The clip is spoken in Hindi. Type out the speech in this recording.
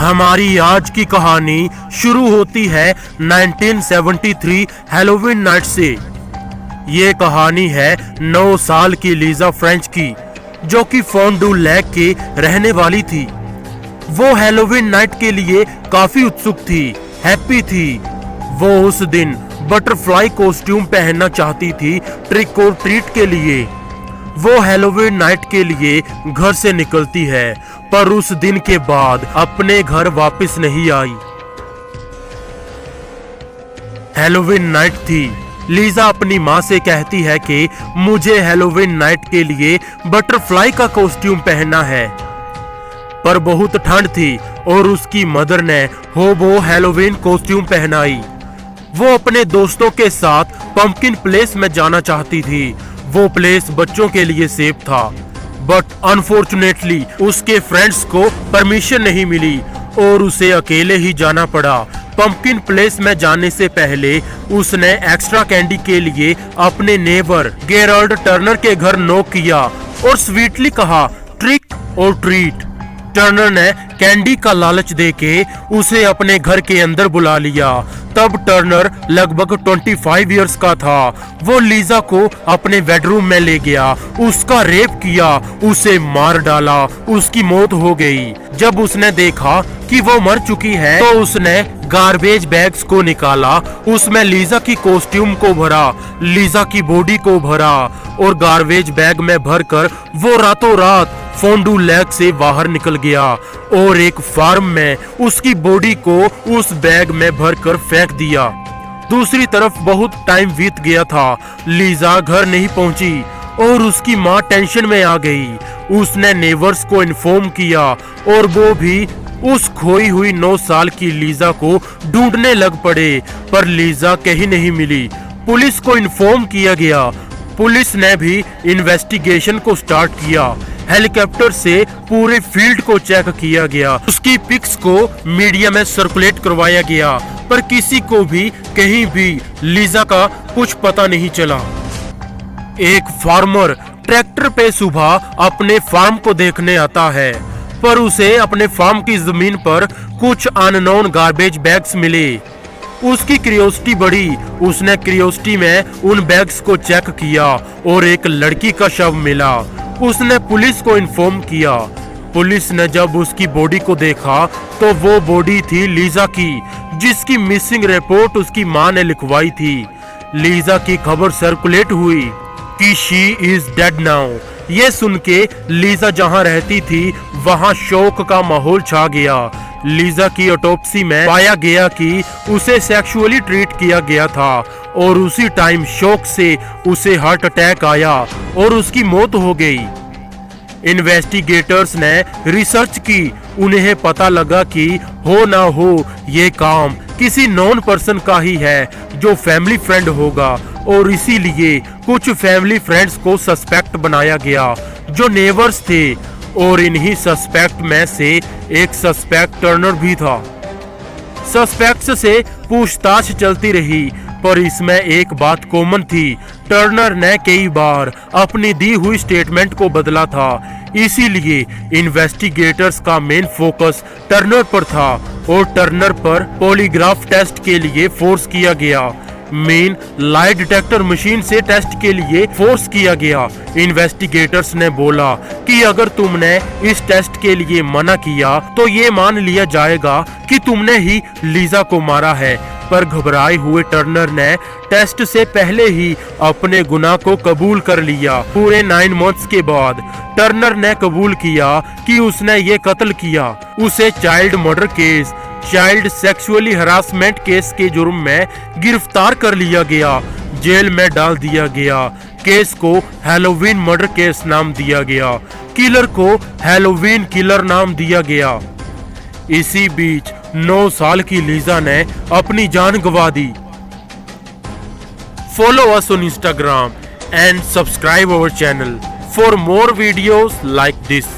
हमारी आज की कहानी शुरू होती है 1973 हैलोवीन नाइट से। ये कहानी है 9 साल की लीजा फ्रेंच की, जो कि फॉन डू लैक के रहने वाली थी। वो हैलोवीन नाइट के लिए काफी उत्सुक थी, हैप्पी थी। वो उस दिन बटरफ्लाई कॉस्ट्यूम पहनना चाहती थी ट्रिक और ट्रीट के लिए। वो हैलोवीन नाइट के लिए घर से निकलती है, पर उस दिन के बाद अपने घर वापस नहीं आई। हैलोवीन नाइट थी। लीजा अपनी माँ से कहती है कि मुझे हैलोवीन नाइट के लिए बटरफ्लाई का कॉस्ट्यूम पहनना है, पर बहुत ठंड थी और उसकी मदर ने होबो हैलोवीन कॉस्ट्यूम पहनाई। वो अपने दोस्तों के साथ पंपकिन प्लेस में जाना चाहती थी। वो प्लेस बच्चों के लिए सेफ था, बट अनफॉर्चुनेटली उसके फ्रेंड्स को परमिशन नहीं मिली और उसे अकेले ही जाना पड़ा। पंपकिन प्लेस में जाने से पहले उसने एक्स्ट्रा कैंडी के लिए अपने नेबर गेराल्ड टर्नर के घर नॉक किया और स्वीटली कहा ट्रिक और ट्रीट। टर्नर ने कैंडी का लालच देके उसे अपने घर के अंदर बुला लिया। तब टर्नर लगभग 25 इयर्स का था। वो लीजा को अपने बेडरूम में ले गया, उसका रेप किया, उसे मार डाला, उसकी मौत हो गई। जब उसने देखा कि वो मर चुकी है तो उसने गार्बेज बैग्स को निकाला, उसमें लीजा की कॉस्ट्यूम को भरा, लीजा की बॉडी को भरा और गार्बेज बैग में भरकर वो रातों रात फॉन डू लैक से बाहर निकल गया और एक फार्म में उसकी बॉडी को उस बैग में भरकर फेंक दिया। दूसरी तरफ बहुत टाइम बीत गया था, लीजा घर नहीं पहुंची और उसकी माँ टेंशन में आ गई। उसने नेबर्स को इन्फॉर्म किया और वो भी उस खोई हुई 9 साल की लीजा को ढूंढने लग पड़े, पर लीजा कहीं नहीं मिली। पुलिस को इन्फॉर्म किया गया। पुलिस ने भी इन्वेस्टिगेशन को स्टार्ट किया। हेलीकॉप्टर से पूरे फील्ड को चेक किया गया, उसकी पिक्स को मीडिया में सर्कुलेट करवाया गया, पर किसी को भी कहीं भी लीजा का कुछ पता नहीं चला। एक फार्मर ट्रैक्टर पे सुबह अपने फार्म को देखने आता है, पर उसे अपने फार्म की जमीन पर कुछ अननोन गार्बेज बैग्स मिले। उसकी क्यूरियोसिटी बढ़ी। उसने क्यूरियोसिटी में उन बैग्स को चेक किया और एक लड़की का शव मिला। उसने पुलिस को इन्फॉर्म किया। पुलिस ने जब उसकी बॉडी को देखा तो वो बॉडी थी लीजा की, जिसकी मिसिंग रिपोर्ट उसकी माँ ने लिखवाई थी। लीजा की खबर सर्कुलेट हुई कि शी इज डेड नाउ। ये सुन के लीजा जहाँ रहती थी वहाँ शोक का माहौल छा गया। लीजा की ऑटोप्सी में पाया गया कि उसे सेक्सुअली ट्रीट किया गया था और उसी टाइम शॉक से उसे हार्ट अटैक आया और उसकी मौत हो गई। इन्वेस्टिगेटर्स ने रिसर्च की। उन्हें पता लगा कि हो ना हो ये काम किसी नॉन पर्सन का ही है जो फैमिली फ्रेंड होगा, और इसीलिए कुछ फैमिली फ्रेंड्स को सस्पेक्ट बनाया गया जो नेबर्स थे, और इन्हीं सस्पेक्ट में से एक सस्पेक्ट टर्नर भी था। सस्पेक्ट्स से पूछताछ चलती रही, पर इसमें एक बात कॉमन थी, टर्नर ने कई बार अपनी दी हुई स्टेटमेंट को बदला था। इसीलिए इन्वेस्टिगेटर्स का मेन फोकस टर्नर पर था और टर्नर पर पॉलीग्राफ टेस्ट के लिए फोर्स किया गया। मेन लाई डिटेक्टर मशीन से टेस्ट के लिए फोर्स किया गया। इन्वेस्टिगेटर्स ने बोला कि अगर तुमने इस टेस्ट के लिए मना किया तो ये मान लिया जाएगा कि तुमने ही लीजा को मारा है। पर घबराए हुए टर्नर ने टेस्ट से पहले ही अपने गुनाह को कबूल कर लिया। पूरे 9 मंथ्स के बाद टर्नर ने कबूल किया कि उसने ये कत्ल किया। उसे child murder case, child sexually harassment case के जुर्म में गिरफ्तार कर लिया गया, जेल में डाल दिया गया। केस को हैलोवीन मर्डर केस नाम दिया गया, किलर को हैलोवीन किलर नाम दिया गया। इसी बीच 9 साल की लीजा ने अपनी जान गंवा दी। Follow us on Instagram and subscribe our channel for more videos like this.